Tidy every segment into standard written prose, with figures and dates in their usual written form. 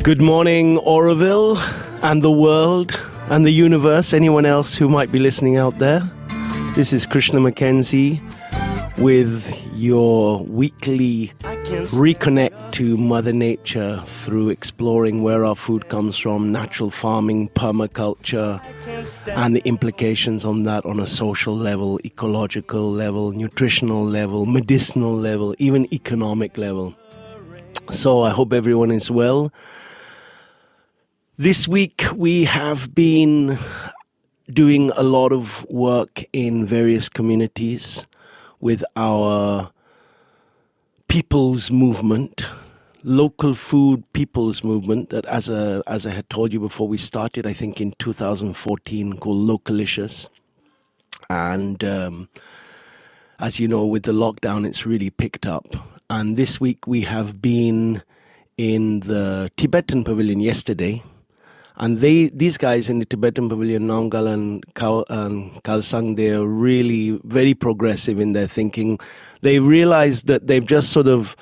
Good morning, Auroville and the world and the universe, anyone else who might be listening out there. This is Krishna McKenzie with your weekly reconnect to Mother Nature through exploring where our food comes from, natural farming, permaculture, and the implications on that on a social level, ecological level, nutritional level, medicinal level, even economic level. So I hope everyone is well. This week we have been doing a lot of work in various communities with our people's movement, local food people's movement that as I had told you before we started, I think in 2014, called Localicious. And as you know, with the lockdown, it's really picked up. And this week we have been in the Tibetan pavilion yesterday. And these guys in the Tibetan pavilion, Naungal and Khalsang, they're really very progressive in their thinking. They realized that they've just sort of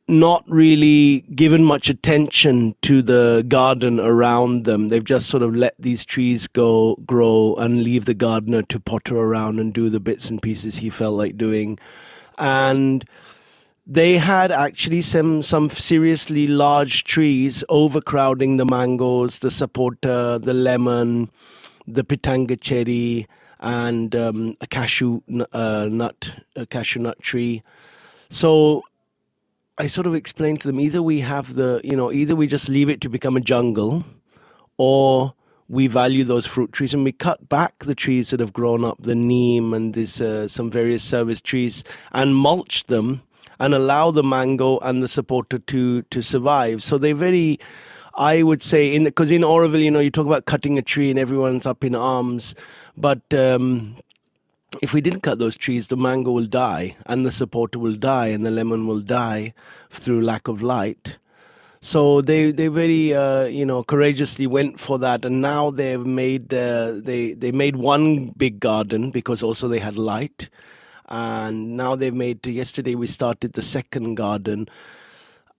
not really given much attention to the garden around them. They've just sort of let these trees grow and leave the gardener to potter around and do the bits and pieces he felt like doing. And they had actually some seriously large trees overcrowding the mangoes, the sapota, the lemon, the pitanga cherry, and a cashew nut tree. So I sort of explained to them, either we just leave it to become a jungle, or we value those fruit trees and we cut back the trees that have grown up, the neem and this some various service trees, and mulch them and allow the mango and the sapota to survive. So they're very, I would say, because in Auroville, you talk about cutting a tree and everyone's up in arms. But if we didn't cut those trees, the mango will die and the sapota will die and the lemon will die through lack of light. So they very courageously went for that, and now they've made they made one big garden because also they had light. And now yesterday we started the second garden.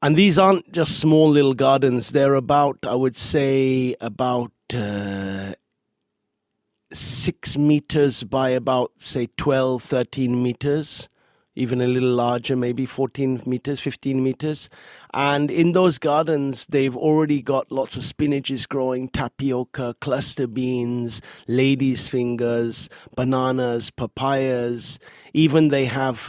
And these aren't just small little gardens. They're about 6 meters by about, say, 12, 13 meters, even a little larger, maybe 14 meters, 15 meters. And in those gardens, they've already got lots of spinaches growing, tapioca, cluster beans, lady's fingers, bananas, papayas. Even they have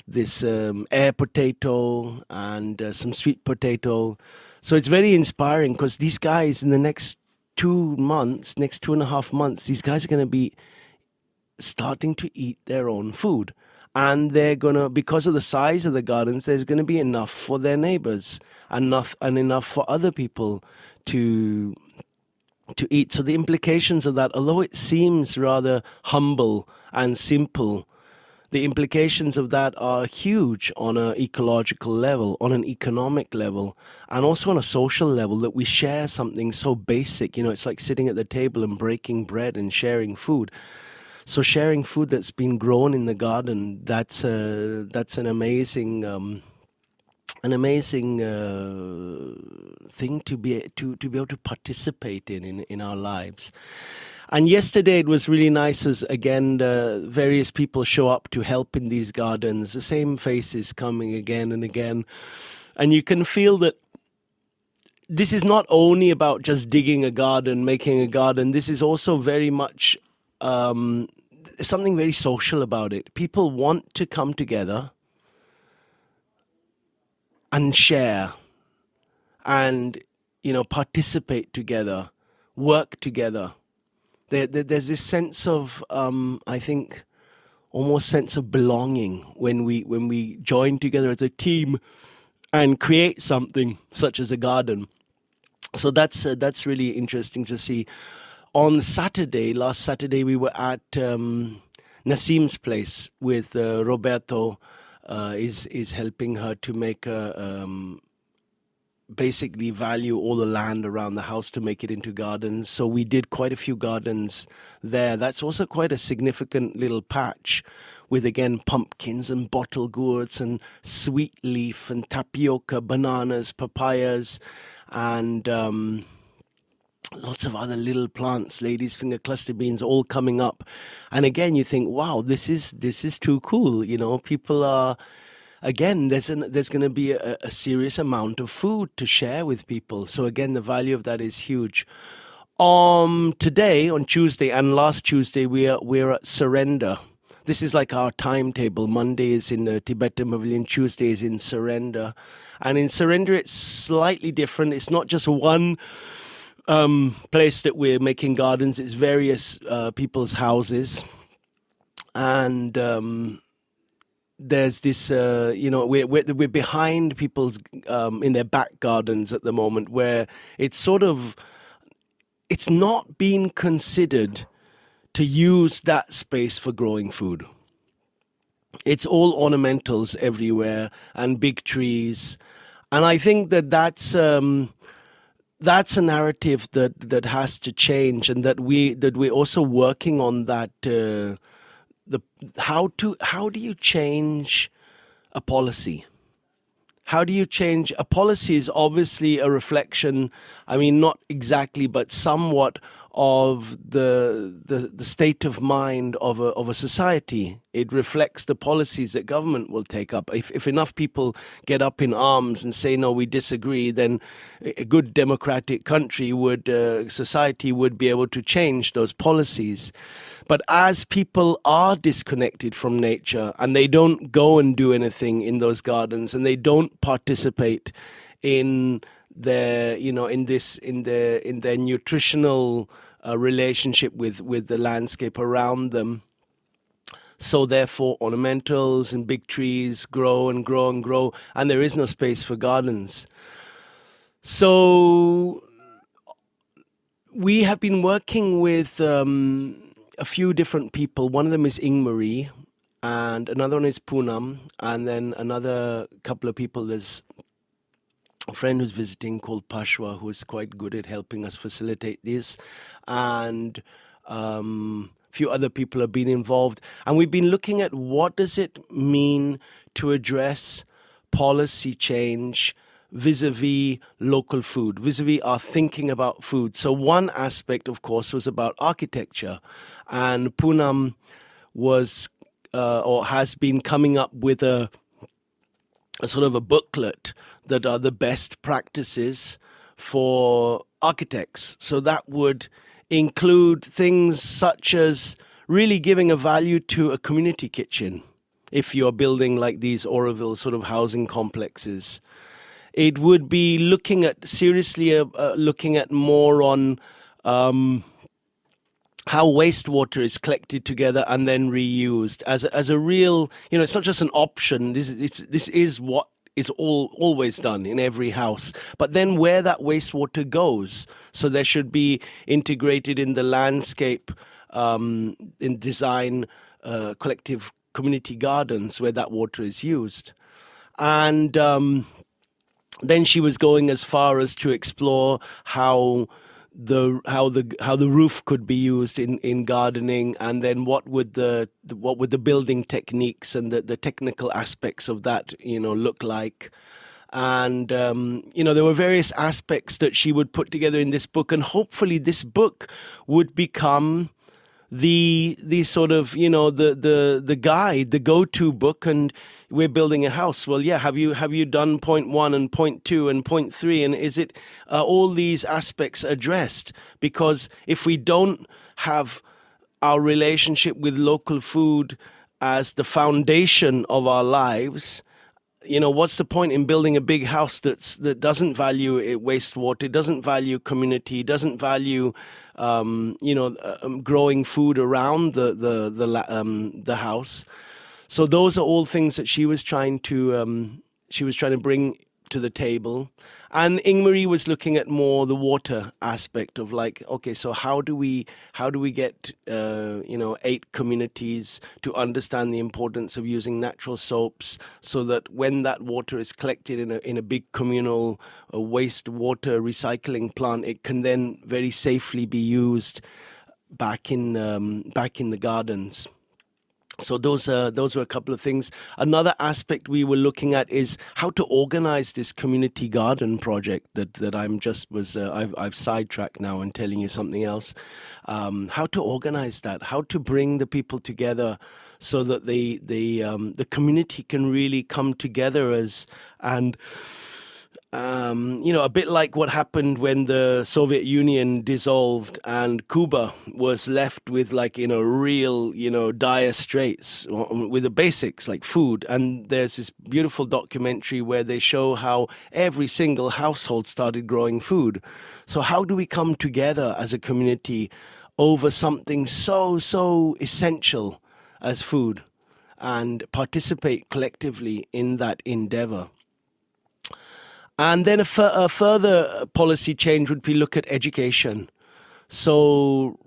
this air potato and some sweet potato. So it's very inspiring because these guys in the next 2.5 months, these guys are going to be starting to eat their own food. And they're going to, because of the size of the gardens, there's going to be enough for their neighbors and enough for other people to eat. So the implications of that, although it seems rather humble and simple, the implications of that are huge on an ecological level, on an economic level, and also on a social level, that we share something so basic. It's like sitting at the table and breaking bread and sharing food. So sharing food that's been grown in the garden, that's an amazing thing to be able to participate in our lives. And yesterday it was really nice as, again, various people show up to help in these gardens, the same faces coming again and again. And you can feel that this is not only about just digging a garden, making a garden. This is also very much something very social about it. People want to come together and share and, participate together, work together. There's this sense of, I think, almost sense of belonging when we join together as a team and create something such as a garden. So that's really interesting to see. On last Saturday, we were at Nasim's place with Roberto. Is helping her to make basically value all the land around the house to make it into gardens. So we did quite a few gardens there. That's also quite a significant little patch with again pumpkins and bottle gourds and sweet leaf and tapioca, bananas, papayas, and lots of other little plants, lady's finger, cluster beans, all coming up. And again, you think, wow, this is too cool. People are, again, there's going to be a serious amount of food to share with people. So again, the value of that is huge. Today, on Tuesday and last Tuesday, we're at Surrender. This is like our timetable. Monday is in the Tibetan Pavilion, Tuesday is in Surrender. And in Surrender, it's slightly different. It's not just one place that we're making gardens. It's various people's houses. And there's this, we're behind people's, in their back gardens at the moment, where it's not being considered to use that space for growing food. It's all ornamentals everywhere and big trees. And I think that's a narrative that has to change, and that we're also working on that. How do you change a policy? How do you change a policy? Is obviously a reflection, I mean, not exactly, but somewhat, of the state of mind of a society. It reflects the policies that government will take up. If enough people get up in arms and say, no, we disagree, then a good democratic society would be able to change those policies. But as people are disconnected from nature and they don't go and do anything in those gardens, and they don't participate in their, in their nutritional relationship with the landscape around them, so therefore ornamentals and big trees grow and grow and grow, and there is no space for gardens. So we have been working with a few different people. One of them is Ingmarie, and another one is Poonam, and then another couple of people. There's a friend who's visiting called Pashwa, who is quite good at helping us facilitate this, and a few other people have been involved. And we've been looking at what does it mean to address policy change vis-a-vis local food, vis-a-vis our thinking about food. So one aspect, of course, was about architecture, and Poonam was or has been coming up with a sort of a booklet that are the best practices for architects. So that would include things such as really giving a value to a community kitchen. If you're building like these Auroville sort of housing complexes, it would be looking at more on how wastewater is collected together and then reused as a real, it's not just an option. This is what is always done in every house. But then where that wastewater goes, so there should be integrated in the landscape, in design, collective community gardens where that water is used. And then she was going as far as to explore how the roof could be used in gardening, and then what would the building techniques and the technical aspects of that look like. And there were various aspects that she would put together in this book, and hopefully this book would become the sort of the guide, the go-to book. And we're building a house. Well, yeah, have you done point 1 and point 2 and point 3, and is it all these aspects addressed? Because if we don't have our relationship with local food as the foundation of our lives, what's the point in building a big house that doesn't value wastewater, doesn't value community, doesn't value growing food around the house? So those are all things that she was trying to bring to the table. And Ingmarie was looking at more the water aspect of like, okay, so how do we get 8 communities to understand the importance of using natural soaps, so that when that water is collected in a big communal wastewater recycling plant, it can then very safely be used back in the gardens. So those were a couple of things. Another aspect we were looking at is how to organize this community garden project that I've sidetracked now and telling you something else. How to organize that? How to bring the people together so that the community can really come together and a bit like what happened when the Soviet Union dissolved and Cuba was left with real, dire straits with the basics like food. And there's this beautiful documentary where they show how every single household started growing food. So how do we come together as a community over something so essential as food and participate collectively in that endeavor? And then a further policy change would be look at education. So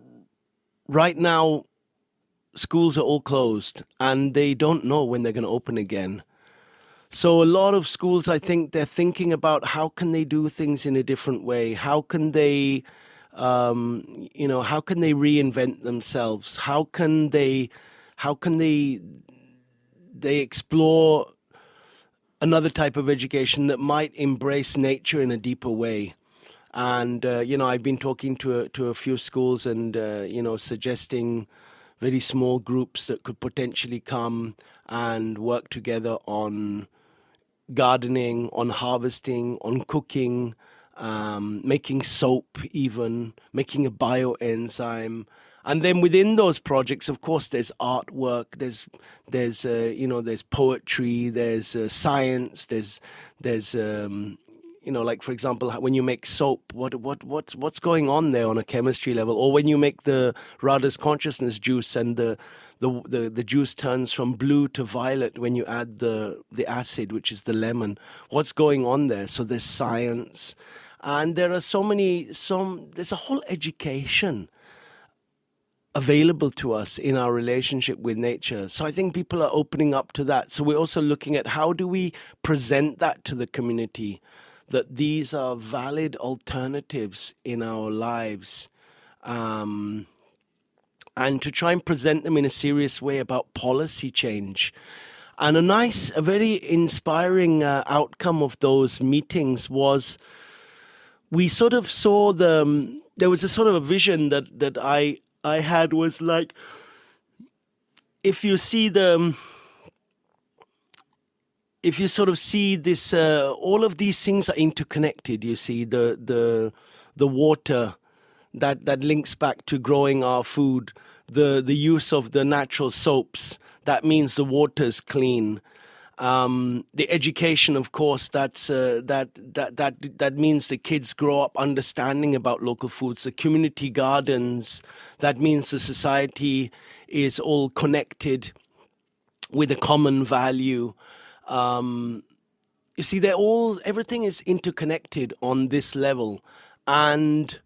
right now, schools are all closed and they don't know when they're going to open again. So a lot of schools, I think, they're thinking about how can they do things in a different way? How can they, how can they reinvent themselves? How can they explore another type of education that might embrace nature in a deeper way? And I've been talking to a few schools and suggesting very small groups that could potentially come and work together on gardening, on harvesting, on cooking, making soap, even making a bioenzyme. And then within those projects, of course, there's artwork, there's poetry, there's science, there's like, for example, when you make soap, what's going on there on a chemistry level? Or when you make the Radha's consciousness juice and the juice turns from blue to violet when you add the acid, which is the lemon. What's going on there? So there's science, and there are there's a whole education available to us in our relationship with nature. So I think people are opening up to that. So we're also looking at how do we present that to the community, that these are valid alternatives in our lives, and to try and present them in a serious way about policy change. And a very inspiring outcome of those meetings was we sort of saw there was a sort of a vision that I had, was like, if you sort of see this, all of these things are interconnected. You see the water that links back to growing our food, the use of the natural soaps, that means the water's clean. The education, of course, that means the kids grow up understanding about local foods. The community gardens, that means the society is all connected with a common value. You see, everything is interconnected on this level, and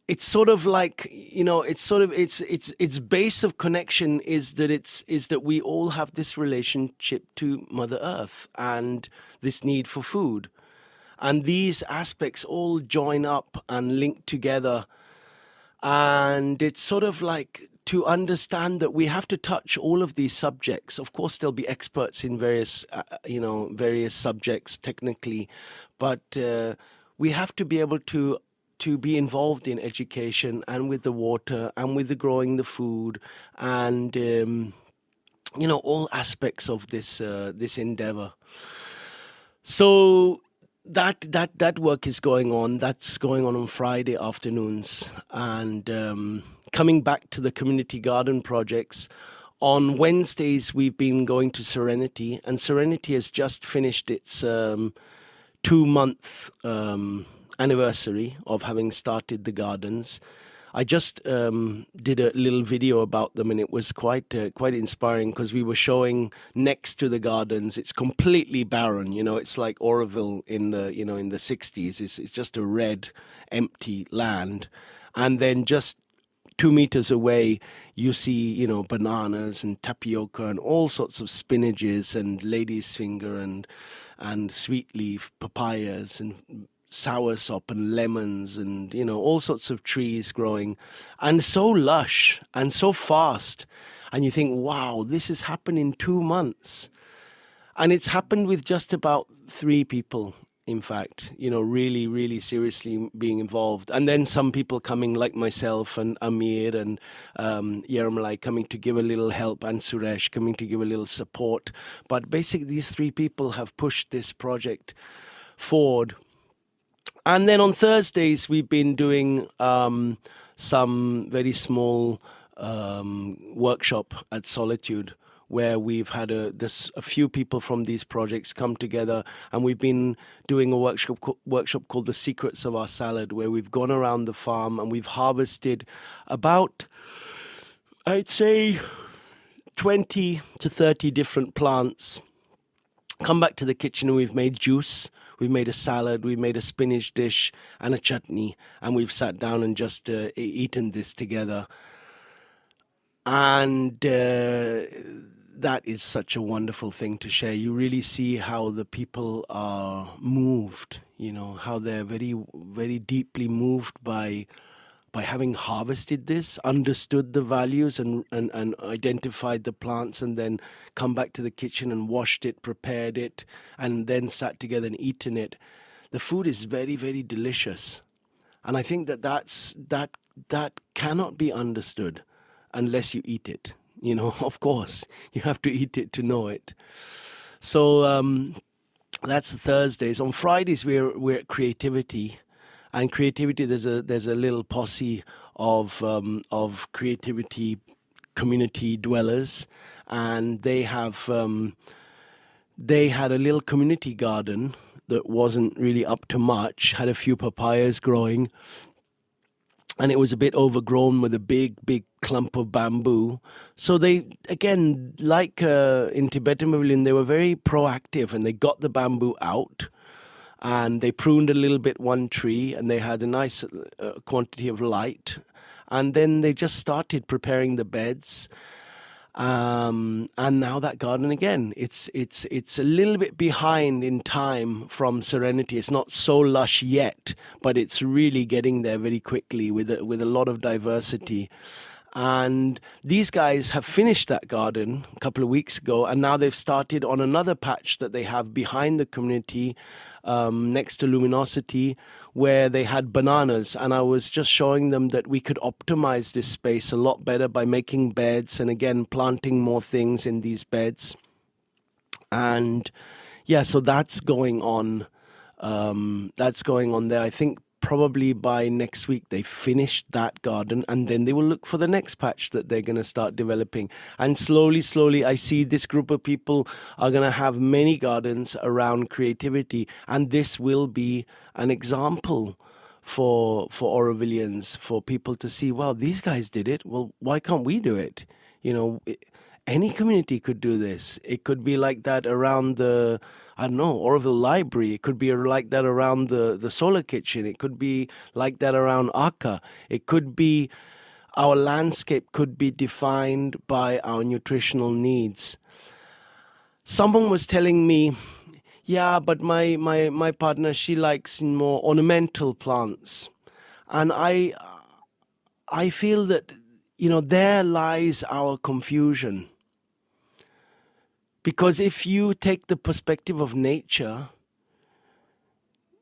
it's sort of like, its base of connection is that we all have this relationship to Mother Earth and this need for food. And these aspects all join up and link together. And it's sort of like to understand that we have to touch all of these subjects. Of course, there'll be experts in various subjects technically, but we have to be able to be involved in education and with the water and with the growing the food and all aspects of this endeavor. So that work is going on. That's going on Friday afternoons. And coming back to the community garden projects, on Wednesdays we've been going to Serenity, and Serenity has just finished its 2-month anniversary of having started the gardens. I just did a little video about them, and it was quite inspiring, because we were showing next to the gardens. It's completely barren, it's like Auroville in the 60s. It's just a red, empty land, and then just 2 meters away, you see, bananas and tapioca and all sorts of spinaches and lady's finger and sweet leaf papayas and soursop and lemons and, all sorts of trees growing, and so lush and so fast. And you think, wow, this has happened in 2 months. And it's happened with just about 3 people, in fact, really, really seriously being involved. And then some people coming, like myself and Amir and Yermalai, coming to give a little help, and Suresh coming to give a little support. But basically, these 3 people have pushed this project forward. And then on Thursdays, we've been doing some very small workshop at Solitude, where we've had a few people from these projects come together, and we've been doing a workshop called The Secrets of Our Salad, where we've gone around the farm and we've harvested about, I'd say, 20 to 30 different plants, come back to the kitchen, and we've made juice, we've made a salad, we've made a spinach dish and a chutney, and we've sat down and just eaten this together. And that is such a wonderful thing to share. You really see how the people are moved, how they're very, very deeply moved by having harvested this, understood the values and identified the plants, and then come back to the kitchen and washed it, prepared it, and then sat together and eaten it. The food is very, very delicious. And I think that cannot be understood unless you eat it. Of course, you have to eat it to know it. So that's Thursdays. On Fridays, we're at Creativity, and Creativity, there's a little posse of creativity community dwellers, and they had a little community garden that wasn't really up to much, had a few papayas growing, and it was a bit overgrown with a big clump of bamboo. So they, again, like in Tibetan Pavilion, they were very proactive, and they got the bamboo out, and they pruned a little bit one tree, and they had a nice quantity of light. And then they just started preparing the beds. And now that garden, again, it's a little bit behind in time from Serenity. It's not so lush yet, but it's really getting there very quickly with a lot of diversity. And these guys have finished that garden a couple of weeks ago, and now they've started on another patch that they have behind the community, next to Luminosity, where they had bananas. And I was just showing them that we could optimize this space a lot better by making beds and, again, planting more things in these beds. And yeah, so that's going on. That's going on there. I think probably by next week they finish that garden, and then they will look for the next patch that they're going to start developing. And slowly, I see this group of people are going to have many gardens around creativity, and this will be an example for Aurovillians, for people to see, wow, these guys did it. Well, why can't we do it? Any community could do this. It could be like that around the, Auroville Library. It could be like that around the Solar Kitchen. It could be like that around Akka. It could be, our landscape could be defined by our nutritional needs. Someone was telling me, yeah, but my partner, she likes more ornamental plants. And I feel that, there lies our confusion. Because if you take the perspective of nature,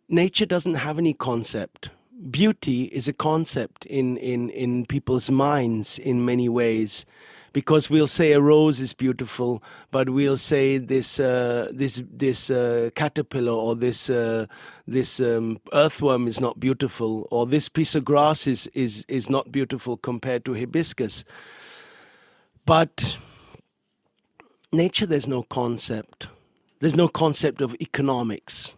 nature doesn't have any concept. Beauty is a concept in people's minds in many ways. Because we'll say a rose is beautiful, but we'll say this caterpillar or this earthworm is not beautiful, or this piece of grass is not beautiful compared to hibiscus. But nature, there's no concept. There's no concept of economics.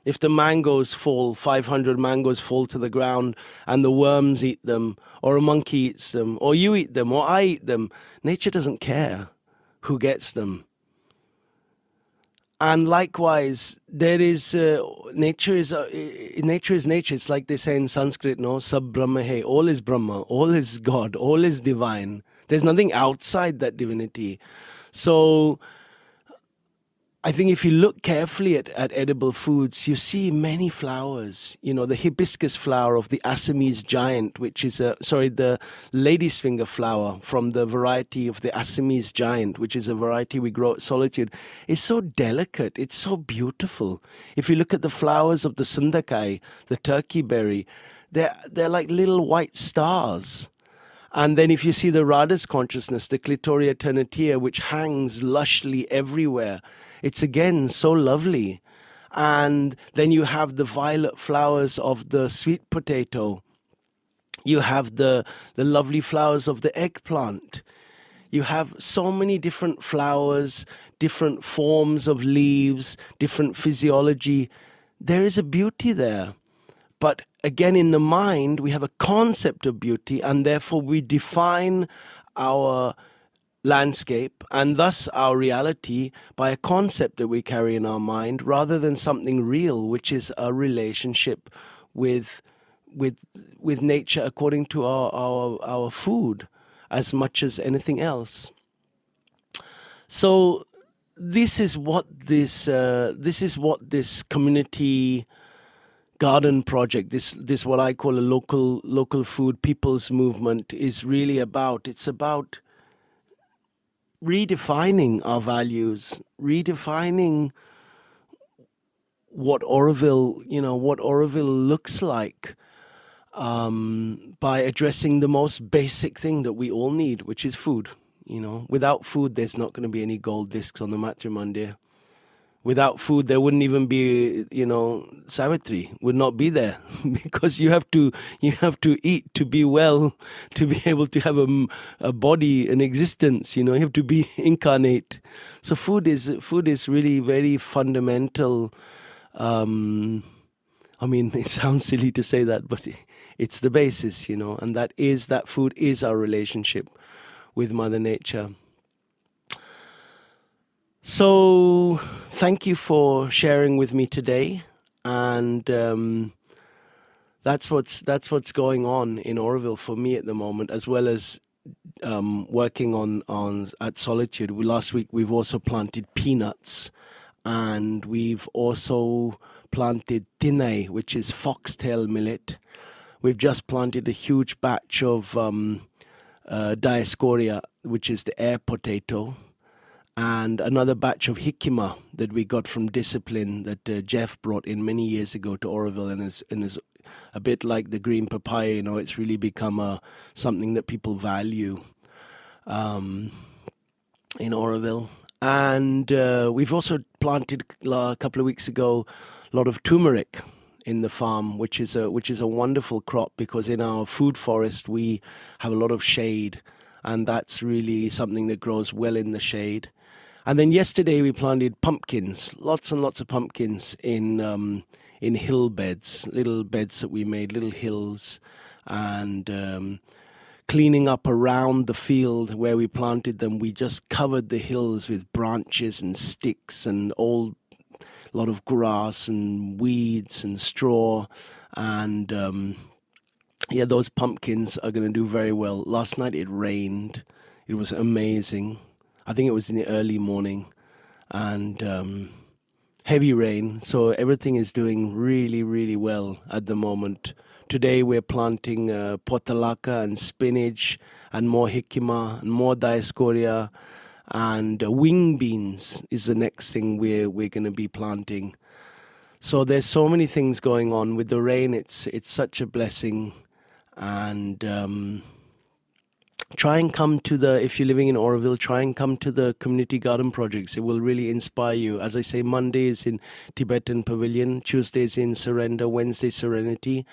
If the mangoes fall, 500 mangoes fall to the ground and the worms eat them, or a monkey eats them, or you eat them, or I eat them, nature doesn't care who gets them. And likewise, there is nature is nature. It's like they say in Sanskrit, no, Sab Brahma hai. All is Brahma, all is God, all is divine. There's nothing outside that divinity. So I think if you look carefully at edible foods, you see many flowers. You know, the hibiscus flower of the Assamese giant, which is the lady's finger flower from the variety of the Assamese giant, which is a variety we grow at Solitude, is so delicate. It's so beautiful. If you look at the flowers of the sundakai, the turkey berry, they're like little white stars. And then if you see the Radha's consciousness, the Clitoria ternatia, which hangs lushly everywhere, it's again so lovely. And then you have the violet flowers of the sweet potato. You have the lovely flowers of the eggplant. You have so many different flowers, different forms of leaves, different physiology. There is a beauty there. But again, in the mind, we have a concept of beauty, and therefore we define our landscape and thus our reality by a concept that we carry in our mind rather than something real, which is a relationship with nature according to our food as much as anything else. So this is what this community garden project, this what I call a local food people's movement is really about. It's about redefining our values, redefining what Auroville looks like, by addressing the most basic thing that we all need, which is food. You know, without food, there's not going to be any gold discs on the Matrimandir. Without food, there wouldn't even be, Savitri would not be there because you have to eat to be well, to be able to have a body, an existence. You have to be incarnate. So food is really very fundamental. It sounds silly to say that, but it's the basis, and that food is our relationship with Mother Nature. So thank you for sharing with me today, and that's what's going on in Auroville for me at the moment, as well as working on at Solitude. Last week we've also planted peanuts, and we've also planted tinai, which is foxtail millet. We've just planted a huge batch of Diascorea, which is the air potato, and another batch of hikima that we got from Discipline that Jeff brought in many years ago to Auroville, and is a bit like the green papaya. It's really become something that people value in Auroville. And we've also planted a couple of weeks ago a lot of turmeric in the farm, which is a wonderful crop, because in our food forest we have a lot of shade, and that's really something that grows well in the shade. And then yesterday we planted pumpkins, lots and lots of pumpkins in hill beds, little beds that we made, little hills, and cleaning up around the field where we planted them. We just covered the hills with branches and sticks and a lot of grass and weeds and straw, and those pumpkins are going to do very well. Last night it rained. It was amazing. I think it was in the early morning, and heavy rain. So everything is doing really, really well at the moment. Today we're planting potalaka and spinach and more hikima and more diascorea, and wing beans is the next thing we're going to be planting. So there's so many things going on. With the rain, it's such a blessing. And try and come to if you're living in Auroville, try and come to the community garden projects. It will really inspire you. As I say, Monday is in Tibetan Pavilion, Tuesday is in Surrender, Wednesday Serenity,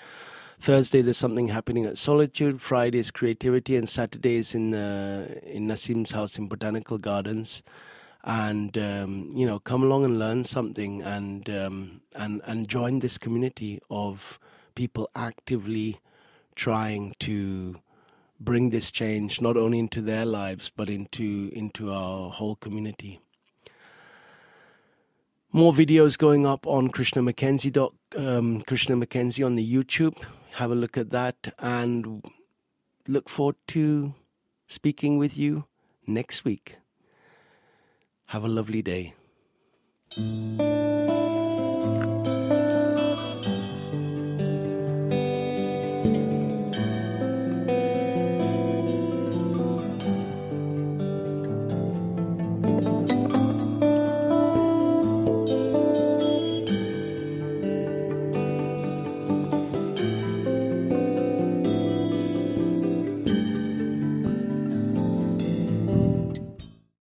Thursday there's something happening at Solitude, Friday is Creativity, and Saturday is in Nasim's house in Botanical Gardens. And come along and learn something, and join this community of people actively trying to bring this change not only into their lives but into our whole community. More videos going up on Krishna McKenzie on the YouTube. Have a look at that, and look forward to speaking with you next week. Have a lovely day.